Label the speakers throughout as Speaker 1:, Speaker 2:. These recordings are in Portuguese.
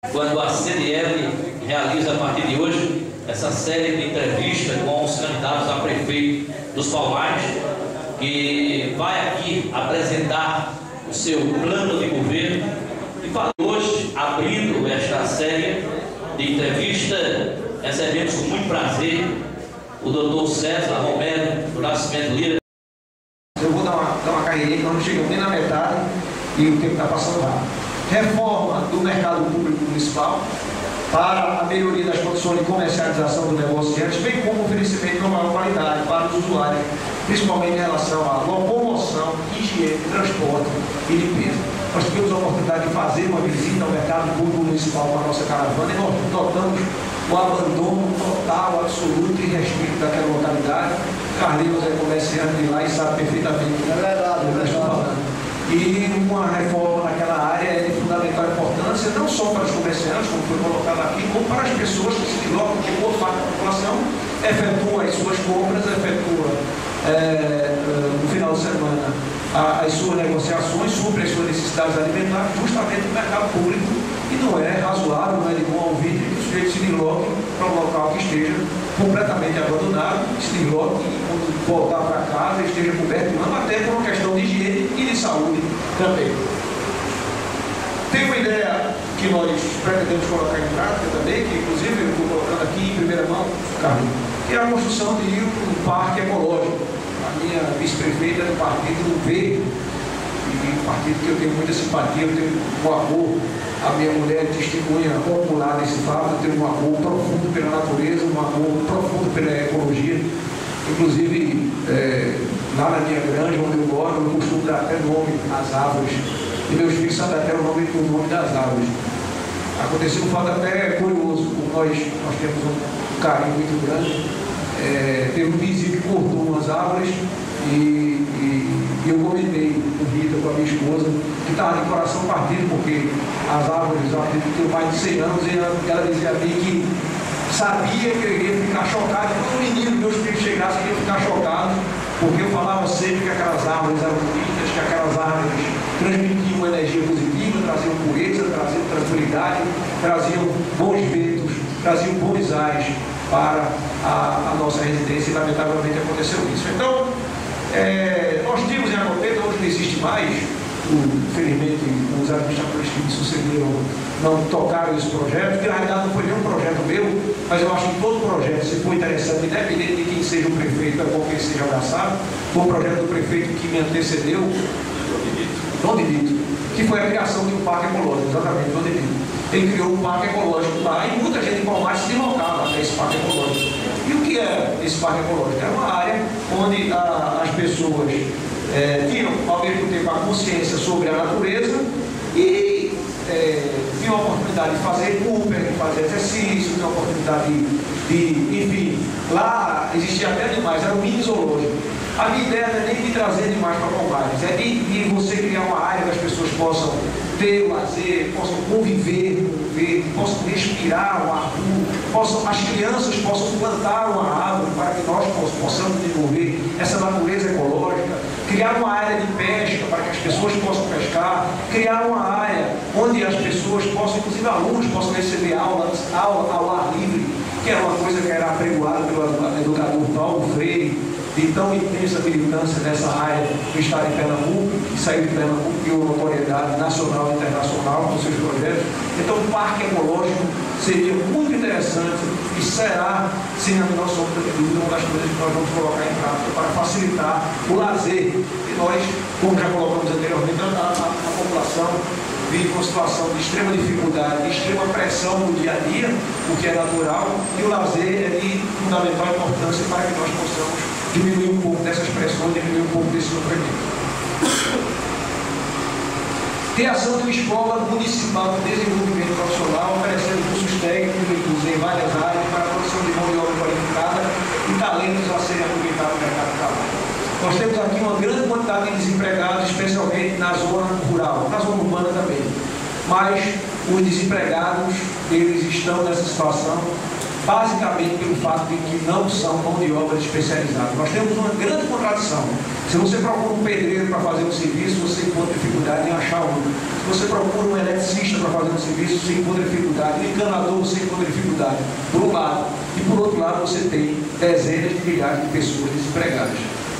Speaker 1: quando a CDL realiza a partir de hoje essa série de entrevistas com os candidatos a prefeito dos Palmares, que vai aqui apresentar o seu plano de governo. E hoje, abrindo esta série de entrevistas, recebemos com muito prazer o doutor César Romero do Nascimento Lira.
Speaker 2: Eu vou dar uma carreirinha que nós não chegamos nem na metade e o tempo está passando rápido. Reforma do mercado público municipal para a melhoria das condições de comercialização do negócio de antes, bem como oferecimento de uma maior qualidade para os usuários, principalmente em relação à locomoção, higiene, transporte e limpeza. Nós tivemos a oportunidade de fazer uma visita ao mercado público municipal com a nossa caravana e nós notamos o abandono total, absoluto e restrito daquela localidade. Carlinhos é comerciante de lá e sabe perfeitamente o que eu estou falando. E uma reforma naquela área é de fundamental importância, não só para os comerciantes, como foi colocado aqui, como para as pessoas que se deslocam, que boa parte da população efetua as suas compras, efetua no final de semana as suas negociações, supre as suas necessidades alimentares, justamente no mercado público. E não é razoável, não é de bom ouvir que os sujeitos se desloquem para um local que esteja completamente abandonado, se desloquem e quando voltar para casa esteja coberto de lama, até por uma questão de higiene e de saúde também. Tem uma ideia que nós pretendemos colocar em prática também, que inclusive eu estou colocando aqui em primeira mão, Carlos, que é a construção de um parque ecológico. A minha vice-prefeita do partido Verde, e um partido que eu tenho muita simpatia, eu tenho um amor, a minha mulher é testemunha popular desse fato, eu tenho um amor profundo pela natureza, um amor profundo pela ecologia. Inclusive, lá na minha granja, onde eu moro, eu costumo dar até nome às árvores, e meus filhos sabem até o nome das árvores. Aconteceu um fato até curioso, nós temos um carinho muito grande. Teve um vizinho que cortou umas árvores e eu comentei com Rita, com a minha esposa, que estava de coração partido, porque as árvores tinham mais de 100 anos, e ela dizia a mim que sabia que eu iria ficar chocado, quando o menino, meus filhos chegassem, eu ia ficar chocado, porque eu falava sempre que aquelas árvores eram bonitas, que aquelas árvores transmitiam uma energia positiva, traziam pureza, traziam tranquilidade, traziam bons ventos, traziam bons ares para a nossa residência, e lamentavelmente aconteceu isso. Então, nós tínhamos em Acopeta, hoje não existe mais, infelizmente os administradores que me sucederam não tocaram esse projeto, que na realidade não foi nenhum projeto meu, mas eu acho que todo projeto, se for interessante, independente de quem seja o prefeito, é bom que ele seja abraçado. Foi um projeto do prefeito que me antecedeu, Dom Didito, que foi a criação de um parque ecológico, exatamente, Dom Didito. Ele criou um parque ecológico lá e muita gente de Palmares se deslocava até esse parque ecológico. E o que é esse parque ecológico? É uma área onde as pessoas tinham ao mesmo tempo a consciência sobre a natureza e tinham a oportunidade de fazer Cooper, de fazer exercício, tinham a oportunidade enfim, lá existia até animais, era um mini zoológico. A minha ideia não é nem de trazer animais para Palmares, é de você criar uma área que as pessoas possam ter o lazer, possam conviver com o verde, possam respirar o ar puro, as crianças possam plantar uma árvore para que nós possamos desenvolver essa natureza ecológica, criar uma área de pesca para que as pessoas possam pescar, criar uma área onde as pessoas possam, inclusive alunos, possam receber aula ao ar livre, que era uma coisa que era apregoada pelo educador Paulo Freire, de tão intensa militância nessa área do estado de Pernambuco, que saiu de Pernambuco e uma notoriedade nacional e internacional com seus projetos. Então, o parque ecológico seria muito interessante e será, sem a menor sombra de dúvida, uma das coisas que nós vamos colocar em prática para facilitar o lazer. E nós, como já colocamos anteriormente, a população vive uma situação de extrema dificuldade, de extrema pressão no dia a dia, o que é natural, e o lazer é de fundamental importância para que nós possamos diminuir um pouco dessas pressões, diminuir um pouco desse sofrimento. Criação de uma escola municipal de desenvolvimento profissional, oferecendo cursos técnicos em várias áreas para a produção de mão de obra qualificada e talentos a serem aproveitados no mercado de trabalho. Nós temos aqui uma grande quantidade de desempregados, especialmente na zona rural, na zona urbana também. Mas os desempregados, eles estão nessa situação basicamente pelo fato de que não são mão de obra especializada. Nós temos uma grande contradição. Se você procura um pedreiro para fazer um serviço, você encontra dificuldade em achar um. Você procura um eletricista para fazer um serviço sem muita dificuldade, um encanador sem muita dificuldade, por um lado. E por outro lado você tem dezenas de milhares de pessoas desempregadas.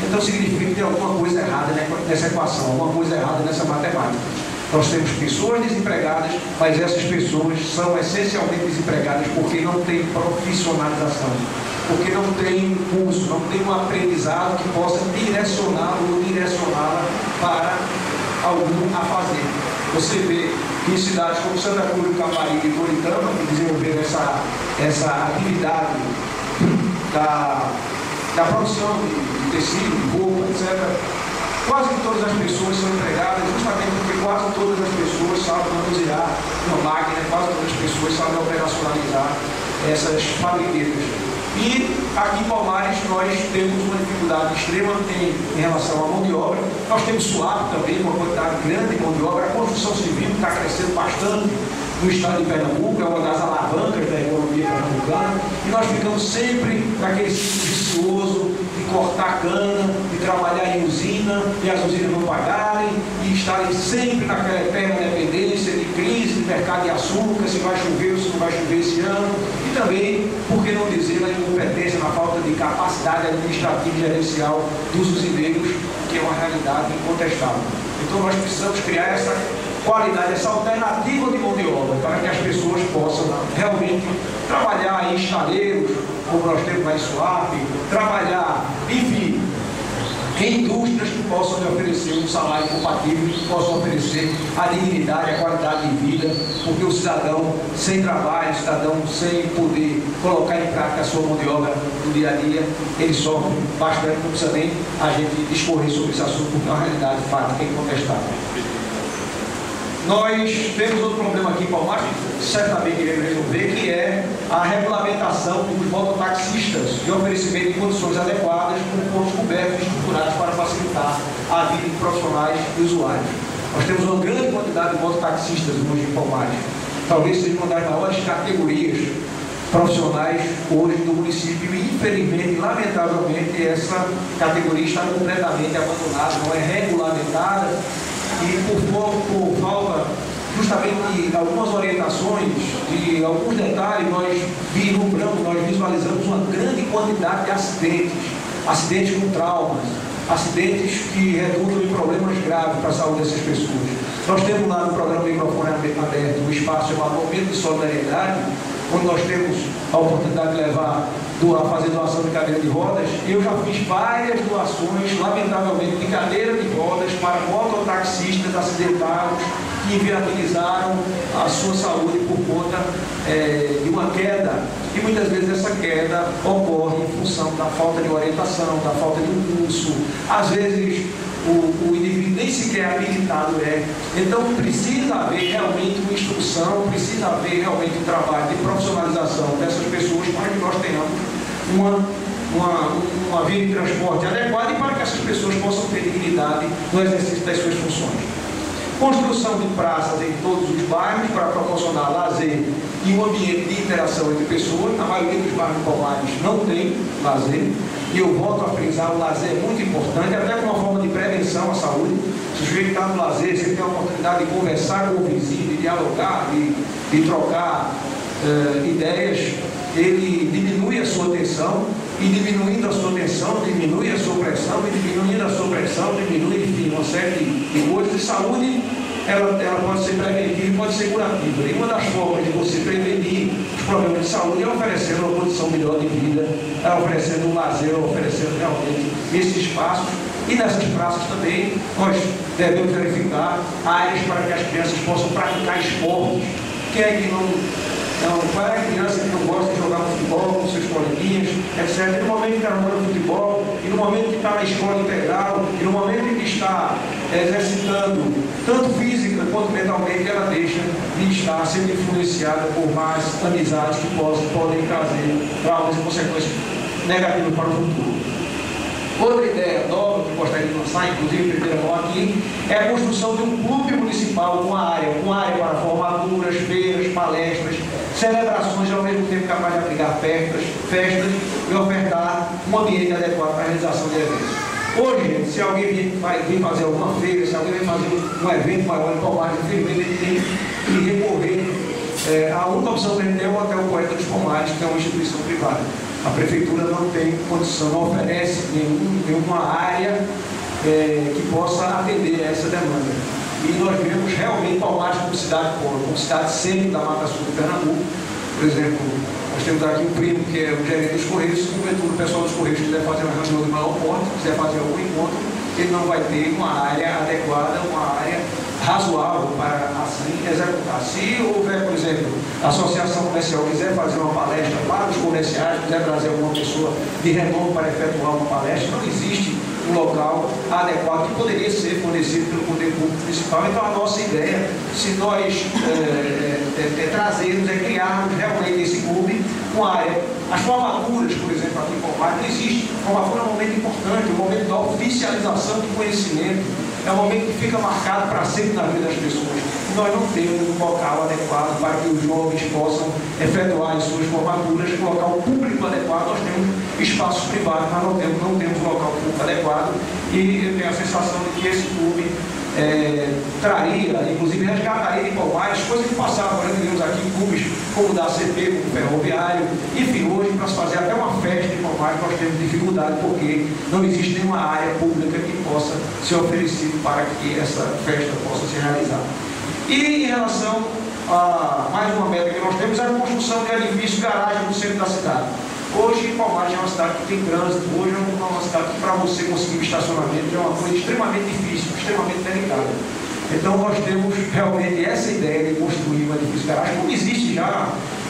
Speaker 2: Então significa que tem alguma coisa errada nessa equação, alguma coisa errada nessa matemática. Nós temos pessoas desempregadas, mas essas pessoas são essencialmente desempregadas porque não têm profissionalização, porque não tem curso, não tem um aprendizado que possa direcioná-lo ou direcioná-la para algum a fazer. Você vê que em cidades como Santa Cruz do Caparibe e Toritama, que desenvolveram essa atividade da produção de tecido, de roupa, etc., quase que todas as pessoas são empregadas, justamente porque quase todas as pessoas sabem manusear uma máquina, quase todas as pessoas sabem operacionalizar essas fabriquetas. E aqui em Palmares nós temos uma dificuldade extrema em relação à mão de obra. Nós temos SUAP também, uma quantidade grande de mão de obra. A construção civil está crescendo bastante no estado de Pernambuco, é uma das alavancas da economia pernambucana. E nós ficamos sempre naquele ciclo vicioso de cortar cana, de trabalhar em usina, e as usinas não pagarem, e estarem sempre naquela eterna dependência de crise, de mercado de açúcar, se vai chover ou se não vai chover esse ano. E também, por que não dizer, na incompetência, na falta de capacidade administrativa e gerencial dos usineiros, que é uma realidade incontestável. Então nós precisamos criar essa qualidade, essa alternativa de mão de obra, para que as pessoas possam realmente trabalhar em estaleiros, como nós temos na SUAP, trabalhar, enfim, em indústrias que possam lhe oferecer um salário compatível, que possam oferecer a dignidade, a qualidade de vida, porque o cidadão sem trabalho, o cidadão sem poder colocar em prática a sua mão de obra no dia a dia, ele sofre bastante, não precisa nem a gente discorrer sobre esse assunto, porque é uma realidade fática e incontestável. Nós temos outro problema aqui em Palmares, que certamente iremos resolver, que é a regulamentação dos mototaxistas e oferecimento de condições adequadas com pontos cobertos e estruturados para facilitar a vida de profissionais e usuários. Nós temos uma grande quantidade de mototaxistas hoje em Palmares. Talvez seja uma das maiores categorias profissionais hoje do município e, infelizmente, lamentavelmente, essa categoria está completamente abandonada, não é regulamentada. E por falta justamente de algumas orientações, de alguns detalhes, nós vislumbramos, nós visualizamos uma grande quantidade de acidentes com traumas, acidentes que redundam em problemas graves para a saúde dessas pessoas. Nós temos lá no programa Microfone Aberto um espaço chamado Momento de Solidariedade, onde nós temos a oportunidade de levar a fazer doação de cadeira de rodas. Eu já fiz várias doações, lamentavelmente, de cadeira de rodas para mototaxistas acidentados que inviabilizaram a sua saúde por conta de uma queda. E muitas vezes essa queda ocorre em função da falta de orientação, da falta de um curso. Às vezes o indivíduo nem sequer habilitado é. Então precisa haver realmente uma instrução, precisa haver realmente um trabalho de profissionalização dessas pessoas para que nós tenhamos uma via de transporte adequada e para que essas pessoas possam ter dignidade no exercício das suas funções. Construção de praças em todos os bairros para proporcionar lazer e um ambiente de interação entre pessoas. Na maioria dos bairros Palmares não tem lazer. E eu volto a frisar, o lazer é muito importante, até como uma forma de prevenção à saúde. Se o sujeito está no lazer, você tem a oportunidade de conversar com o vizinho, de dialogar, de trocar ideias, ele diminui a sua tensão, e diminuindo a sua tensão, diminui a sua pressão, e diminuindo a sua pressão, diminui, enfim, uma série de coisas. De saúde, ela pode ser preventiva e pode ser curativa. E uma das formas de você prevenir os problemas de saúde é oferecendo uma condição melhor de vida, é oferecendo um lazer, oferecendo realmente esses espaços. E nessas praças também nós devemos verificar áreas para que as crianças possam praticar esportes. Quem é que qual é a criança que não gosta de jogar futebol com seus coleguinhas, etc. E no momento que está jogando futebol, e no momento que está na escola integral, e no momento em que está exercitando, tanto física quanto mentalmente, ela deixa de estar sendo influenciada por más amizades que podem trazer traumas e consequências negativas para o futuro. Outra ideia nova que eu gostaria de lançar, inclusive em primeira mão aqui, é a construção de um clube municipal com área para formaturas, feiras, palestras, celebrações, ao mesmo tempo capaz de abrigar festas e ofertar um ambiente adequado para a realização de eventos. Hoje, gente, se alguém vir fazer alguma feira, se alguém vem fazer um evento maior em Palmares, infelizmente ele tem que recorrer. A única opção que ele tem é o Hotel Poeta dos Palmares, que é uma instituição privada. A prefeitura não tem condição, não oferece nenhuma área que possa atender a essa demanda. E nós vemos realmente Palmares como cidade pobre, como cidade centro da Mata Sul de Pernambuco. Por exemplo, nós temos aqui um primo que é o gerente dos Correios. Se porventura o pessoal dos Correios quiser fazer uma reunião de maior porte, quiser fazer algum encontro, ele não vai ter uma área adequada, uma área razoável para assim executar. Se houver, por exemplo, a associação comercial quiser fazer uma palestra para os comerciais, quiser trazer alguma pessoa de renome para efetuar uma palestra, não existe um local adequado que poderia ser fornecido pelo Poder Público Municipal. Então a nossa ideia, se nós trazermos, criarmos realmente esse clube com área. As formaturas, por exemplo, aqui em Palmares, não existe. A formatura é um momento importante, um momento da oficialização do conhecimento, é um momento que fica marcado para sempre na vida das pessoas. E nós não temos um local adequado para que os jovens possam efetuar as suas formaturas, um local público adequado. Nós temos espaços privados, mas não temos um local público adequado. E eu tenho a sensação de que esse clube traria, inclusive resgataria em Palmares, coisas que passavam, nós vimos aqui em clubes como o da ACP, como o Ferroviário, enfim, hoje para se fazer até uma festa em Palmares nós temos dificuldade porque não existe nenhuma área pública que possa ser oferecida para que essa festa possa se realizar. E em relação a mais uma meta que nós temos, é a construção de edifício garagem no centro da cidade. Hoje, Palmares é uma cidade que tem trânsito, hoje é uma cidade que para você conseguir estacionamento é uma coisa extremamente difícil, extremamente delicada. Então nós temos realmente essa ideia de construir um edifício garagem, como existe já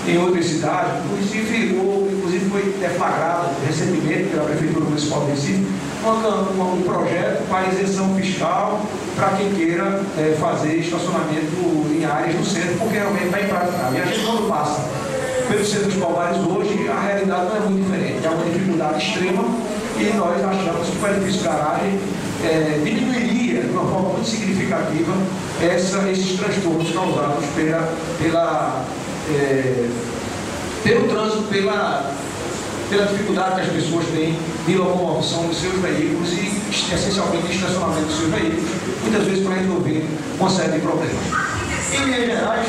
Speaker 2: em outras cidades, inclusive foi deflagrado recentemente pela Prefeitura Municipal de Recife, um projeto para isenção fiscal para quem queira fazer estacionamento em áreas do centro, porque realmente está impraticável. E a gente quando passa pelo centro dos Palmares hoje, a realidade não é muito diferente, é uma dificuldade extrema e nós achamos que o edifício garagem diminuiria de uma forma muito significativa esses transtornos causados pelo trânsito, pela dificuldade que as pessoas têm de locomoção dos seus veículos e essencialmente de estacionamento dos seus veículos, muitas vezes para resolver uma série de problemas. Em linhas gerais,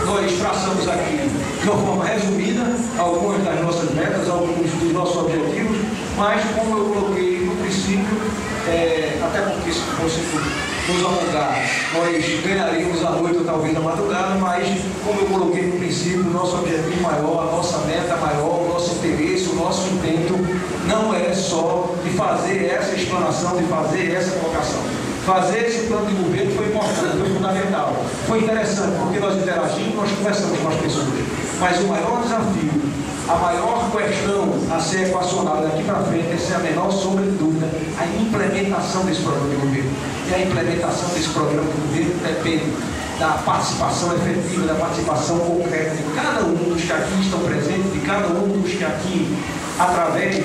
Speaker 2: nós traçamos aqui de uma forma resumida algumas das nossas metas, alguns dos nossos objetivos, mas como eu coloquei no princípio, até porque se fosse nos alongar, nós ganharíamos a noite ou talvez a madrugada, mas como eu coloquei no princípio, o nosso objetivo maior, a nossa meta maior, o nosso interesse, o nosso intento não é só de fazer essa explanação, de fazer essa colocação. Fazer esse plano de governo foi importante, foi fundamental, foi interessante, porque nós interagimos, nós conversamos com as pessoas. Mas o maior desafio, a maior questão a ser equacionada daqui para frente, é sem a menor sombra de dúvida, a implementação desse programa de governo. E a implementação desse programa de governo depende da participação efetiva, da participação concreta de cada um dos que aqui estão presentes, de cada um dos que aqui, através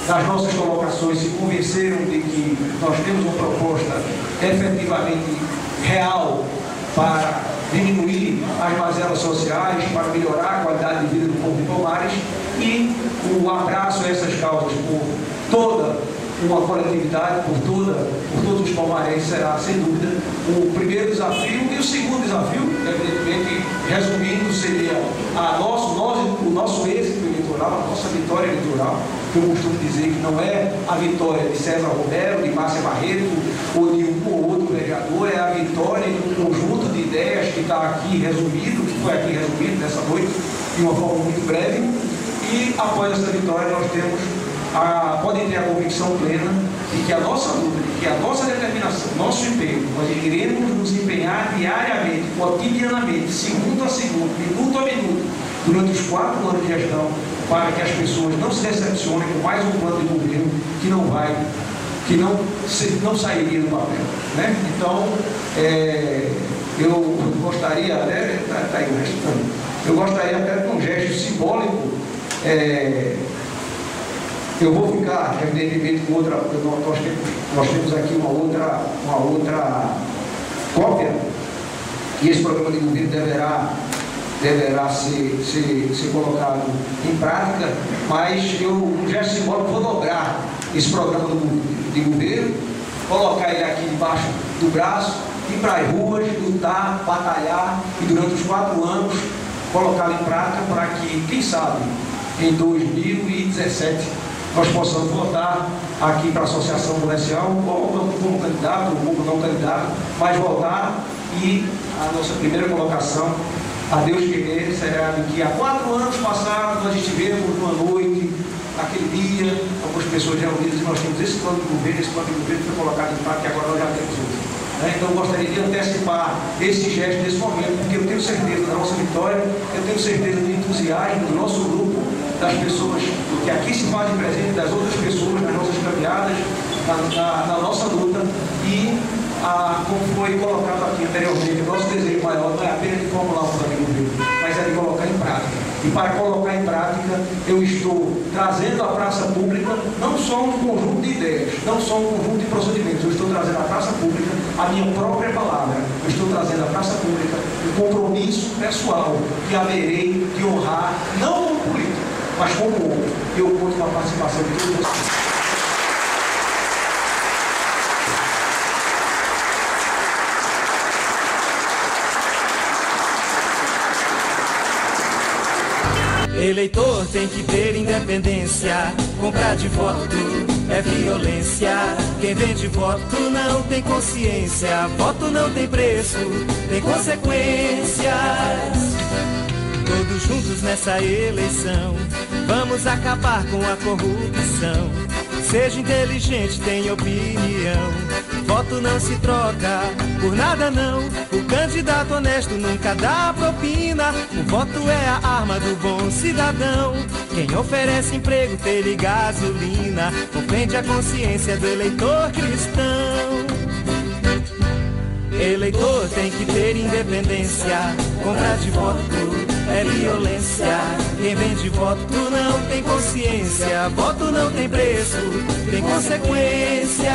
Speaker 2: das nossas colocações, se convenceram de que nós temos uma proposta efetivamente real para diminuir as mazelas sociais, para melhorar a qualidade de vida do povo de Palmares, e o abraço a essas causas por toda uma coletividade, por todos os palmarenses, será sem dúvida o primeiro desafio. E o segundo desafio, evidentemente, resumindo, seria o nosso êxito eleitoral, a nossa vitória eleitoral, que eu costumo dizer que não é a vitória de César Romero, de Márcia Barreto ou de um ou outro vereador, é a vitória de um conjunto de ideias que está aqui resumido, que foi aqui resumido nessa noite, de uma forma muito breve. E após essa vitória nós podem ter a convicção plena de que a nossa luta, de que a nossa determinação, nosso empenho, nós iremos nos empenhar diariamente, cotidianamente, segundo a segundo, minuto a minuto, durante os 4 anos de gestão, para que as pessoas não se decepcionem com mais um plano de governo que não sairia do papel, né? Então, eu gostaria até, tá aí o resto também, eu gostaria até de um gesto simbólico. Eu vou ficar, evidentemente, com outra. Nós temos aqui uma outra cópia, e esse programa de governo deverá ser colocado em prática, mas eu, um gesto simbólico, vou dobrar esse programa de governo, colocar ele aqui debaixo do braço, ir para as ruas, lutar, batalhar e durante os 4 anos colocá-lo em prática para que, quem sabe, em 2017 nós possamos votar aqui para a Associação Comercial, ou não como candidato, ou não candidato, mas votar, e a nossa primeira colocação, a Deus querer, será de que há 4 anos passados nós estivemos numa noite, naquele dia, algumas pessoas reunidas, e nós temos esse plano de governo foi colocado em prática, e agora nós já temos outro. Então eu gostaria de antecipar esse gesto nesse momento, porque eu tenho certeza da nossa vitória, eu tenho certeza do entusiasmo do nosso grupo, das pessoas que aqui se fazem presente, das outras pessoas, nas nossas caminhadas, na nossa luta, e como foi colocado aqui anteriormente, o nosso desejo maior não é apenas de formular um plano de governo, mas é de colocar em prática. E para colocar em prática, eu estou trazendo à praça pública não só um conjunto de ideias, não só um conjunto de procedimentos, eu estou trazendo à praça pública a minha própria palavra, eu estou trazendo à praça pública um compromisso pessoal que haverei de honrar, não como político, mas como outro. E eu conto com a participação de todos vocês.
Speaker 3: Eleitor tem que ter independência, comprar de voto é violência. Quem vende voto não tem consciência, voto não tem preço, tem consequências. Todos juntos nessa eleição, vamos acabar com a corrupção. Seja inteligente, tenha opinião, voto não se troca por nada não. O candidato honesto nunca dá propina. O voto é a arma do bom cidadão. Quem oferece emprego, telha e gasolina, ofende a consciência do eleitor cristão. Eleitor tem que ter independência, comprar de voto é violência. Quem vende voto não tem consciência, voto não tem preço, tem consequências.